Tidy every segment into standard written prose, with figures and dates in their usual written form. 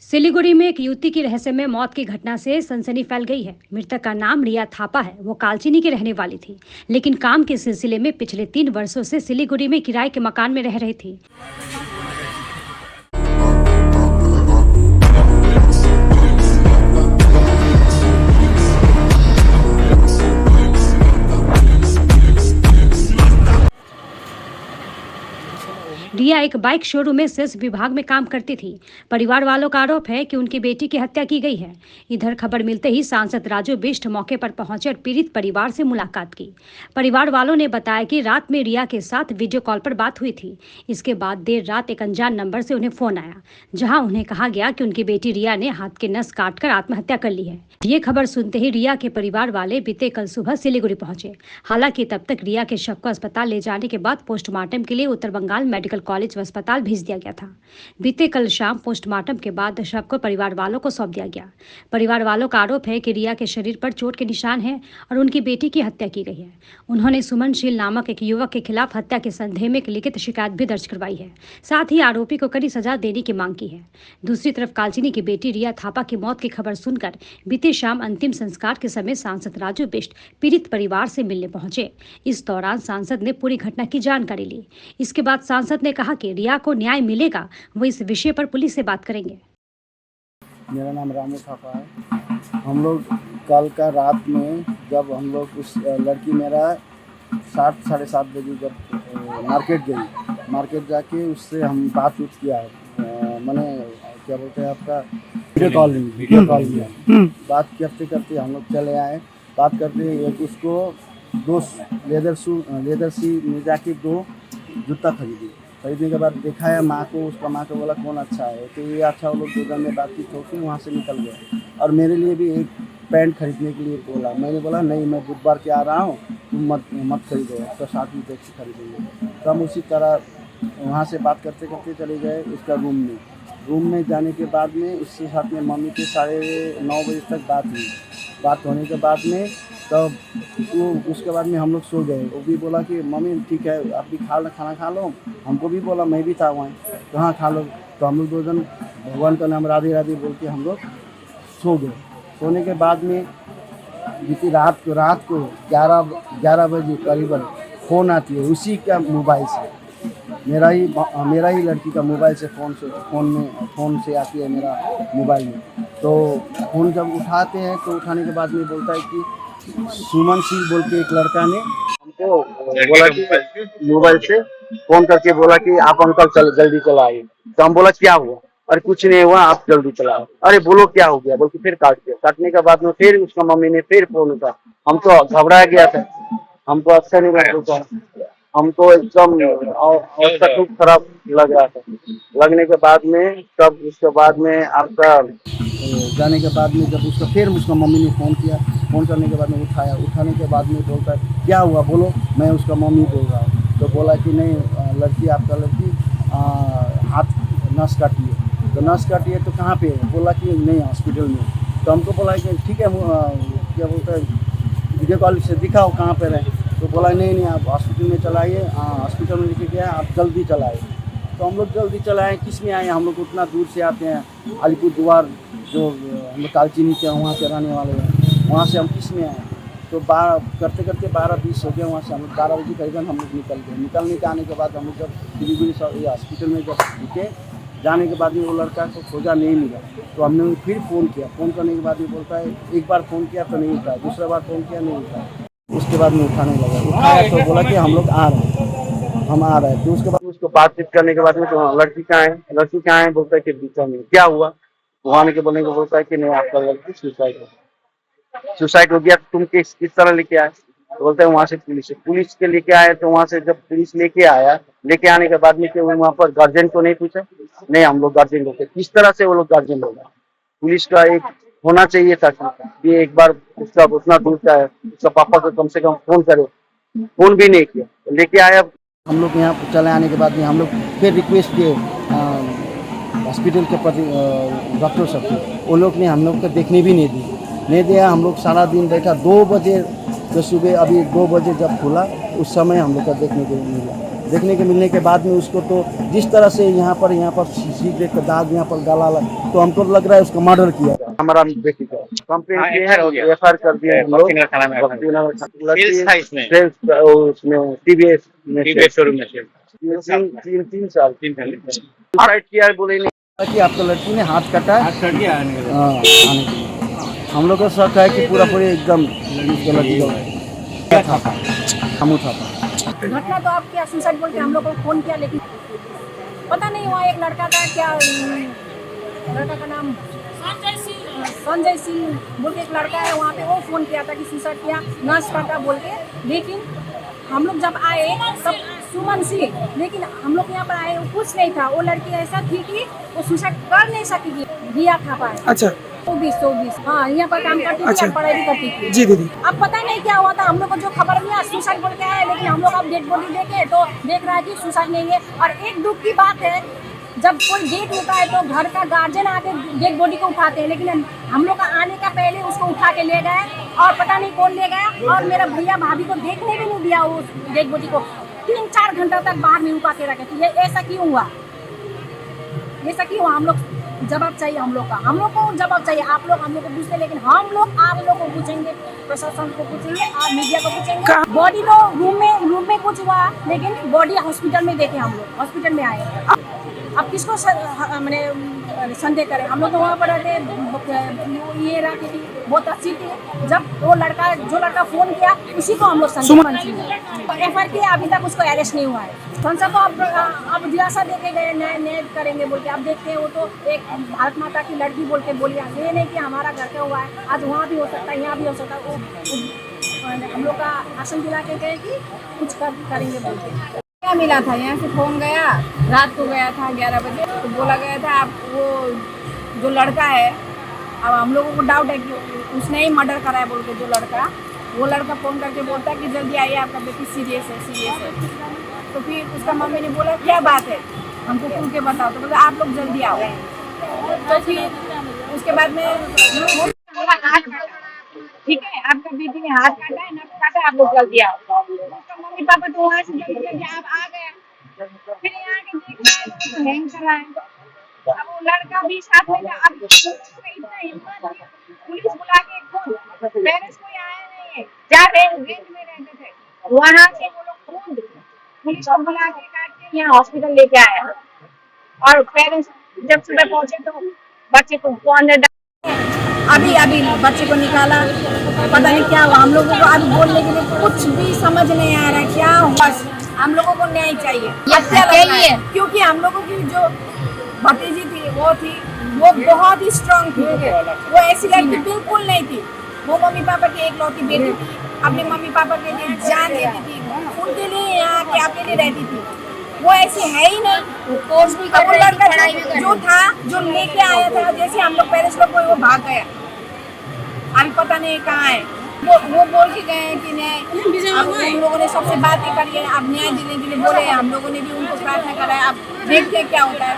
सिलीगुड़ी में एक युवती की रहस्यमय मौत की घटना से सनसनी फैल गई है। मृतक का नाम रिया थापा है। वो कालचिनी की रहने वाली थी, लेकिन काम के सिलसिले में पिछले 3 वर्षों से सिलीगुड़ी में किराए के मकान में रह रही थी। रिया एक बाइक शोरूम में सेल्स विभाग में काम करती थी। परिवार वालों का आरोप है कि उनकी बेटी की हत्या की गई है। इधर खबर मिलते ही सांसद राजू बिष्ट मौके पर पहुंचे और पीड़ित परिवार से मुलाकात की। परिवार वालों ने बताया कि रात में रिया के साथ वीडियो कॉल पर बात हुई थी। इसके बाद देर रात एक अनजान नंबर से उन्हें फोन आया, जहां उन्हें कहा गया कि उनकी बेटी रिया ने हाथ के नस काटकर आत्महत्या कर ली है। ये खबर सुनते ही रिया के परिवार वाले बीते कल सुबह सिलीगुड़ी पहुंचे। हालांकि तब तक रिया के शव को अस्पताल ले जाने के बाद पोस्टमार्टम के लिए उत्तर बंगाल मेडिकल कॉलेज व अस्पताल भेज दिया गया था। बीते कल शाम पोस्टमार्टम के बाद शव को परिवार वालों को सौंप दिया गया। परिवार वालों का आरोप है कि रिया के शरीर पर चोट के निशान हैं और उनकी बेटी की हत्या की गई है। उन्होंने सुमनशील नामक एक युवक के खिलाफ हत्या के संदेह में एक लिखित शिकायत भी दर्ज करवाई है। साथ ही आरोपी को कड़ी सजा देने की मांग की है। दूसरी तरफ कालचिनी की बेटी रिया थापा की मौत की खबर सुनकर बीते शाम अंतिम संस्कार के समय सांसद राजू बिष्ट पीड़ित परिवार से मिलने पहुंचे। इस दौरान सांसद ने पूरी घटना की जानकारी ली। इसके बाद सांसद ने कहा कि रिया को न्याय मिलेगा, वो इस विषय पर पुलिस से बात करेंगे। मेरा नाम रामू थापा है। हम लोग कल का रात में जब हम लोग उस लड़की मेरा 7-7:30 बजे जब मार्केट जाके उससे हम बात किया, मैंने क्या बोलते हैं आपका वीडियो कॉल किया। बात करते करते हम लोग चले आए। बात करते एक उसको 2 लेदर सी मिर्जा के 2 जूता खरीदने के बाद देखा है माँ को, उसका माँ को बोला कौन अच्छा है, तो ये अच्छा, वो लोग 2 जन में बातचीत होकर वहाँ से निकल गए। और मेरे लिए भी एक पैंट खरीदने के लिए बोला। मैंने बोला नहीं, मैं बुधवार के आ रहा हूँ, तुम मत खरीदो, तो साथ में टैक्सी खरीदेंगे। तो हम उसी तरह वहाँ से बात करते करते चले गए उसका रूम में जाने के बाद में उसके साथ में मम्मी के 9:30 बजे तक बात होने के बाद में तब वो उसके बाद में हम लोग सो गए। वो भी बोला कि मम्मी ठीक है, आप भी खाना खा लो। हमको भी बोला, मैं भी था वहाँ, तो हाँ खा लो। तो हम लोग 2 जन भगवान का नाम राधे राधे बोल के हम लोग सो गए। सोने के बाद में बीती रात को 11 बजे करीबन फ़ोन आती है उसी का मोबाइल से, मेरा ही लड़की का मोबाइल से फ़ोन से आती है मेरा मोबाइल में। तो फ़ोन जब उठाते हैं तो उठाने के बाद में बोलता है कि सुमनशील बोल के एक लड़का ने हमको बोला कि मोबाइल से फ़ोन करके बोला कि आप अंकल जल्दी चला आइए। तो हम बोला क्या हुआ? अरे कुछ नहीं हुआ, आप जल्दी चला आओ। अरे बोलो क्या हो गया, बोल के फिर काट दिया। काटने के बाद में फिर उसका मम्मी ने फिर फ़ोन उठा। हम तो घबरा गया था, हमको अच्छा नहीं लग रहा था, हमको एकदम अवस्था खूब खराब लग रहा था। लगने के बाद में तब उसके बाद में आपका जाने के बाद में जब उसका मम्मी ने फ़ोन किया, फ़ोन करने के बाद में उठाने के बाद में बोलता है क्या हुआ बोलो, मैं उसका मम्मी बोल रहा हूँ। तो बोला कि नहीं, आपका लड़की हाथ नस काटी है। तो नस काटी है तो कहाँ पे है? बोला कि नहीं हॉस्पिटल में। तो हमको बोला कि ठीक है, क्या बोलता है वीडियो कॉल से दिखाओ कहाँ पर है। तो बोला नहीं आप हॉस्पिटल में चलाइए, हॉस्पिटल में लेके गया, आप जल्दी चलाइए। तो हम लोग जल्दी चलाए। किस में आए, हम लोग उतना दूर से आते हैं अलीपुरद्वार, जो हम लोग कालचिनी के वहाँ के रहने वाले हैं, वहाँ से हम किस में आए। तो करते 12:20 हो गया। वहाँ से हम लोग 12 बजे करीबन हम लोग निकल गए। निकलने के आने के बाद हम लोग जब सिलीगुड़ी हॉस्पिटल में जब रुके, जाने के बाद में वो लड़का को खोजा नहीं मिला। तो हमने फिर फ़ोन किया। फ़ोन करने के बाद में बोलता है एक बार फ़ोन किया तो नहीं उठाया, दूसरा बार फ़ोन किया नहीं उठाया। उसके बाद में उठाने लगा, उठाया तो बोला कि हम लोग आ रहे हैं, हम आ रहे हैं। तो उसके बाद उसको बातचीत करने के बाद में तो लड़की कहाँ है बोलता है कि बीचा में। क्या हुआ वहाँ आने के बोलने को बोलता है कि नहीं आपका लड़की सुसाइड हो गया। तुम किस तरह लेके आए? तो बोलते हैं वहाँ से पुलिस के लेके आए। तो वहाँ से जब पुलिस लेके आने के बाद में वहाँ पर गार्जियन को नहीं पूछा। नहीं हम लोग गार्जियन होते, किस तरह से वो लोग गार्जियन होगा? पुलिस का एक होना चाहिए था कि ये एक बार उसका उतना दूर का है, उसका पापा को कम से कम फ़ोन करे। फ़ोन भी नहीं किया, लेके आया। हम लोग यहाँ चले आने के बाद में हम लोग फिर रिक्वेस्ट किए हॉस्पिटल के प्रति डॉक्टर साहब को। उन लोग ने हम लोग को देखने भी नहीं दिया। हम लोग सारा दिन बैठा। 2 बजे तो सुबह, अभी 2 बजे जब खुला उस समय हम लोग का देखने को मिला। देखने के मिलने के बाद में उसको तो जिस तरह से यहाँ पर सिगरेट का दाग यहाँ पर डाला तो हमको लग रहा है उसका मर्डर किया हमारा बेटी का FIR हो गया। एफआईआर कर दिए हम लोग बक्सीनगर थाना में आपका। सेल्स था इसमें? उसमें टीवीएस टीवीएस शोरूम में से। 3 साल सुसाइड किया है बोले नहीं। कि आपका लड़की ने हाथ काटा है हाथ कट गया आने के लिए। आने के लिए। हम लोग का शक है कि पूरा एकदम लड़की क्या था? हमू था घटना तो आप क्या सुसाइड बोल के हम लोग को फोन किया, लेकिन पता नहीं हुआ। एक लड़का का क्या, लड़का का नाम संजय सिंह बोल के एक लड़का है, वहाँ पे वो फोन किया था कि सुसाइड किया, नर्स काटा बोल के। लेकिन हम लोग जब आए तब सुमन सिंह, लेकिन हम लोग यहाँ पर आए कुछ नहीं था। वो लड़की ऐसा थी कि वो सुसाइड कर नहीं सकेगी, रिया थापा है। अच्छा 24 हाँ, यहाँ पर काम करती थी अच्छा। और पढ़ाई भी करती थी। जी दीदी। अब पता नहीं क्या हुआ था, हम लोग को जो खबर मिला सुसाइड बोल के आया, लेकिन हम लोग अब डेड बॉडी देखे तो देख रहा है कि सुसाइड नहीं है। और एक दुख की बात है, जब कोई डेट होता है तो घर का गार्जियन आके डेड बॉडी को उठाते हैं, लेकिन हम लोग का आने का पहले उसको उठा के ले गए और पता नहीं कौन ले गया। और मेरा भैया भाभी को देखने भी नहीं दिया उस डेड बॉडी को। 3-4 घंटा तक बाहर में रुका के रखे थे। ये ऐसा क्यों हुआ? ऐसा क्यों हुआ? हम लोग जवाब चाहिए, हम लोग का, हम लोग को जवाब चाहिए। आप लोग हम लोग को पूछते, लेकिन हम लोग आप लोग को पूछेंगे, प्रशासन को पूछेंगे और मीडिया को पूछेंगे। बॉडी तो रूम में कुछ हुआ, लेकिन बॉडी हॉस्पिटल में देखे, हम लोग हॉस्पिटल में आए। अब किसको मैंने संदेह करें? हम लोग तो वहाँ पर रहते, ये रहती थी, बहुत अच्छी थी। जब वो लड़का जो लड़का फोन किया उसी को हम लोग संदेह एफआईआर किया, अभी तक उसको अरेस्ट नहीं हुआ है। संसद तो अब दिलासा देके गए न्याय करेंगे बोल के। अब देखते हैं, वो तो एक भारत माता की लड़की बोल के बोली, ये नहीं कि हमारा घर का हुआ है, आज वहाँ भी हो सकता है, यहाँ भी हो सकता है। वो हम लोग का आसन दिला के गए कि कुछ करेंगे बोल के। क्या मिला था, यहाँ से फोन गया, रात को गया था 11 बजे, तो बोला गया था आप वो जो लड़का है, अब हम लोगों को डाउट है कि उसने ही मर्डर करा है बोल के। जो लड़का, वो लड़का फ़ोन करके बोलता है कि जल्दी आइए, आपका बेटी सीरियस है। तो फिर उसका मम्मी ने बोला क्या बात है, हमको खुल के बताओ। तो बोला आप लोग जल्दी आओ। तो फिर उसके बाद में ठीक है, आपका बेटी ने हाथ काटा है, नस काटा है, आप लोग जल्दी आओ। उसका मम्मी पापा तो वहाँ से जल्दी आप आ गए। फिर यहाँ के देखिए तो हैंग कर रहा है। अब वो लड़का भी साथ में था। अब इतना हिम्मत है, पुलिस बुला के खुद, पेरेंट्स कोई आया नहीं है, जा रेंज में रहते थे, वहाँ से वो लोग खुद पुलिस को बुला के यहाँ हॉस्पिटल लेके आया। और पेरेंट्स जब सुबह पहुंचे तो बच्चे को अंदर अभी बच्चे को निकाला, पता नहीं क्या हुआ। हम लोगों को अभी बोलने के लिए कुछ भी समझ नहीं आ रहा क्या हुआ। हम लोगों को न्याय चाहिए, अच्छा चाहिए, क्योंकि हम लोगों की जो भतीजी थी वो बहुत ही स्ट्रांग थी। वो ऐसी लड़की बिल्कुल नहीं थी। वो मम्मी पापा की एकलौती बेटी थी, अपने मम्मी पापा के लिए जान देती थी, उनके लिए यहाँ के आपके लिए रहती थी। वो ऐसी है ही नहीं। कोर्स भी कर रही थी, पढ़ाई भी कर, जो था जो लेके आया था, जैसे हम लोग पेरेंट्स लोग वो भाग गया, अभी पता नहीं कहाँ है। वो बोल के गए कि न्याय, अब हम लोगों ने सबसे बातें करी है, अब न्याय देने के लिए बोले, हम लोगों ने भी उनको प्रार्थना करा है। अब देखते हैं क्या होता है।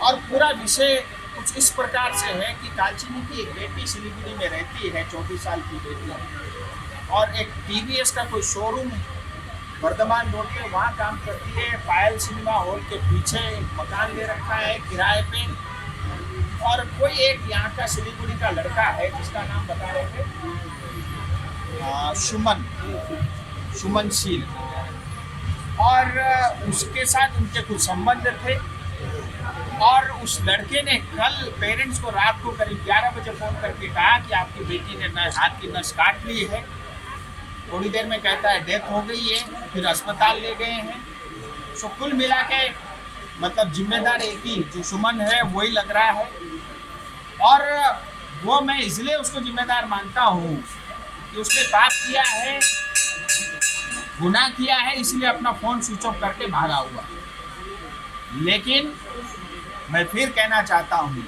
और पूरा विषय कुछ इस प्रकार से है कि कालचिनी की एक बेटी सिलीगुड़ी में रहती है, 24 साल की बेटी, और एक टीवीएस का कोई शोरूम वर्धमान रोड पे वहाँ काम करती है। पायल सिनेमा हॉल के पीछे एक मकान ले रखा है किराए पे। और कोई एक यहाँ का सिलीगुड़ी का लड़का है जिसका नाम बता रहे थे सुमनशील, और उसके साथ उनके कुछ संबंध थे। और उस लड़के ने कल पेरेंट्स को रात को करीब 11 बजे फ़ोन करके कहा कि आपकी बेटी ने हाथ की नस काट ली है। थोड़ी देर में कहता है डेथ हो गई है, फिर अस्पताल ले गए हैं। सो कुल मिला के मतलब जिम्मेदार एक ही जो सुमन है वही लग रहा है। और वो मैं इसलिए उसको जिम्मेदार मानता हूँ कि उसने पाप किया है, गुनाह किया है, इसलिए अपना फ़ोन स्विच ऑफ करके भागा हुआ। लेकिन मैं फिर कहना चाहता हूँ,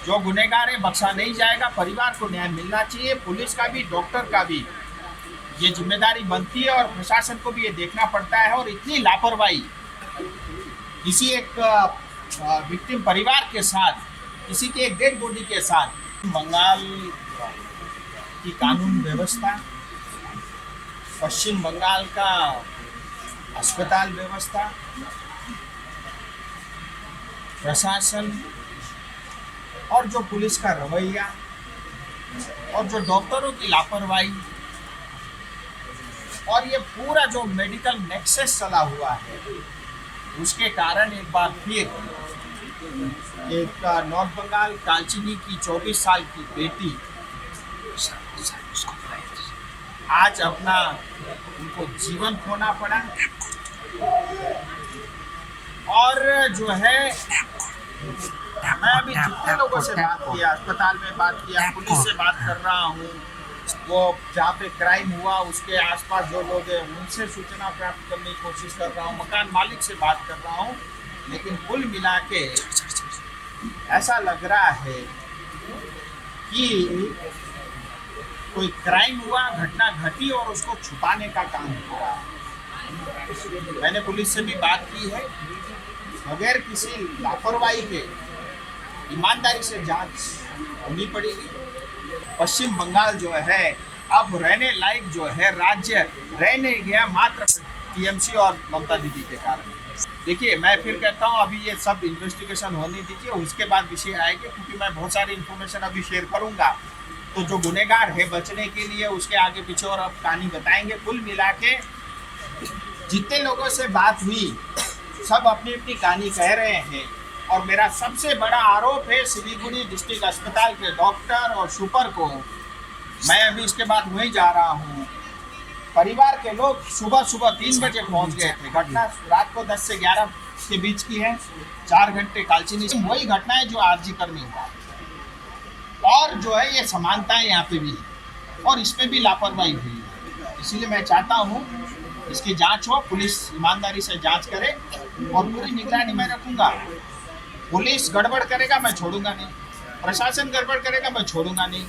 जो गुनहगार है बख्शा नहीं जाएगा। परिवार को न्याय मिलना चाहिए। पुलिस का भी, डॉक्टर का भी ये जिम्मेदारी बनती है, और प्रशासन को भी ये देखना पड़ता है। और इतनी लापरवाही किसी एक विक्टिम परिवार के साथ, किसी के एक डेड बॉडी के साथ, बंगाल की कानून व्यवस्था, पश्चिम बंगाल का अस्पताल व्यवस्था, प्रशासन और जो पुलिस का रवैया और जो डॉक्टरों की लापरवाही और ये पूरा जो मेडिकल नेक्सस चला हुआ है, उसके कारण एक बार फिर एक नॉर्थ बंगाल कालचिनी की 24 साल की बेटी आज अपना उनको जीवन खोना पड़ा। और जो है मैं अभी जितने लोगों से बात किया, अस्पताल में बात किया, पुलिस से बात कर रहा हूँ, वो जहाँ पे क्राइम हुआ उसके आसपास जो लोग हैं उनसे सूचना प्राप्त करने की कोशिश कर रहा हूँ, मकान मालिक से बात कर रहा हूँ, लेकिन कुल मिला के ऐसा लग रहा है कि कोई क्राइम हुआ, घटना घटी और उसको छुपाने का काम हो रहा है। मैंने पुलिस से भी बात की है, बगैर किसी लापरवाही के ईमानदारी से जांच होनी पड़ेगी। पश्चिम बंगाल जो है अब रहने लायक जो है राज्य रह नहीं गया, मात्र टीएमसी और ममता दीदी के कारण। देखिए, मैं फिर कहता हूँ अभी ये सब इन्वेस्टिगेशन होने दीजिए, उसके बाद विषय आएंगे, क्योंकि मैं बहुत सारी इन्फॉर्मेशन अभी शेयर करूँगा तो जो गुनहगार है बचने के लिए उसके आगे पीछे और अब कहानी बताएंगे। कुल मिला के जितने लोगों से बात हुई सब अपनी अपनी कहानी कह रहे हैं, और मेरा सबसे बड़ा आरोप है सिलीगुड़ी डिस्ट्रिक्ट अस्पताल के डॉक्टर और सुपर को। मैं अभी इसके बाद वहीं जा रहा हूँ। परिवार के लोग सुबह 3 बजे पहुँच गए थे। घटना रात को 10 से 11 के बीच की है, 4 घंटे कालचिनी। वही घटना है जो आरजी कर में हुआ, और जो है ये समानताएं यहाँ पे भी है और इसमें भी लापरवाही हुई है। इसीलिए मैं चाहता हूँ इसकी जांच हो, पुलिस ईमानदारी से जांच करे और पूरी निगरानी मैं रखूँगा। पुलिस गड़बड़ करेगा मैं छोड़ूंगा नहीं, प्रशासन गड़बड़ करेगा मैं छोड़ूंगा नहीं।